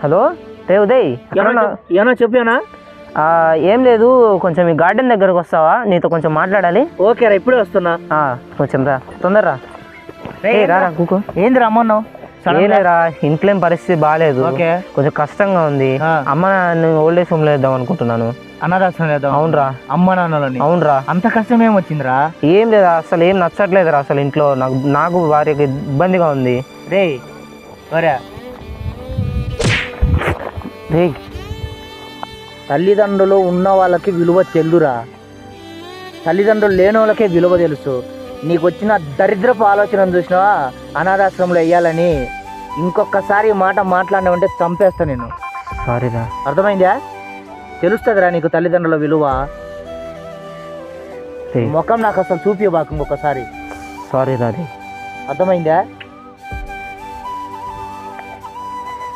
Hello రే ఉదయ్, ఏమన్నా చెప్పానా? ఏం లేదు, కొంచెం ఈ గార్డెన్ దగ్గరకు వస్తావా? నీతో కొంచెం మాట్లాడాలి. ఓకే రా, ఇప్పుడే వస్తున్నా. కొంచెం రా, తొందరరా. రారా కూకో. ఏంది రమ్మన్నావు? ఏలేరా, ఇంట్లో ఏం పరిస్థితి బాగాలేదు, కొంచెం కష్టంగా ఉంది. అమ్మ ఓల్డ్ ఏజ్ హోమ్ లో వేద్దాం అనుకుంటున్నాను. అనాథాశ్రమం లేదా? అవునరా. అమ్మ నాన్నలని? అవునరా. అంత కష్టం ఏం వచ్చిందిరా? ఏం లేదా, అసలు ఏం నచ్చట్లేదురా అసలు ఇంట్లో. నాకు వారికి ఇబ్బందిగా ఉంది. రే తల్లిదండ్రులు ఉన్న వాళ్ళకి విలువ తెలుదురా, తల్లిదండ్రులు లేని వాళ్ళకే విలువ తెలుసు. నీకు వచ్చిన దరిద్రపు ఆలోచన చూసినావా అనాథాశ్రమంలో వేయాలని? ఇంకొకసారి మాట మాట్లాడినావంటే చంపేస్తా నేను. సారీరా. అర్థమైందా? తెలుస్తుందిరా నీకు తల్లిదండ్రుల విలువ. ముఖం నాకు అసలు చూపియబాకు ఇంకొకసారి. సారీ రా. అర్థమైందా?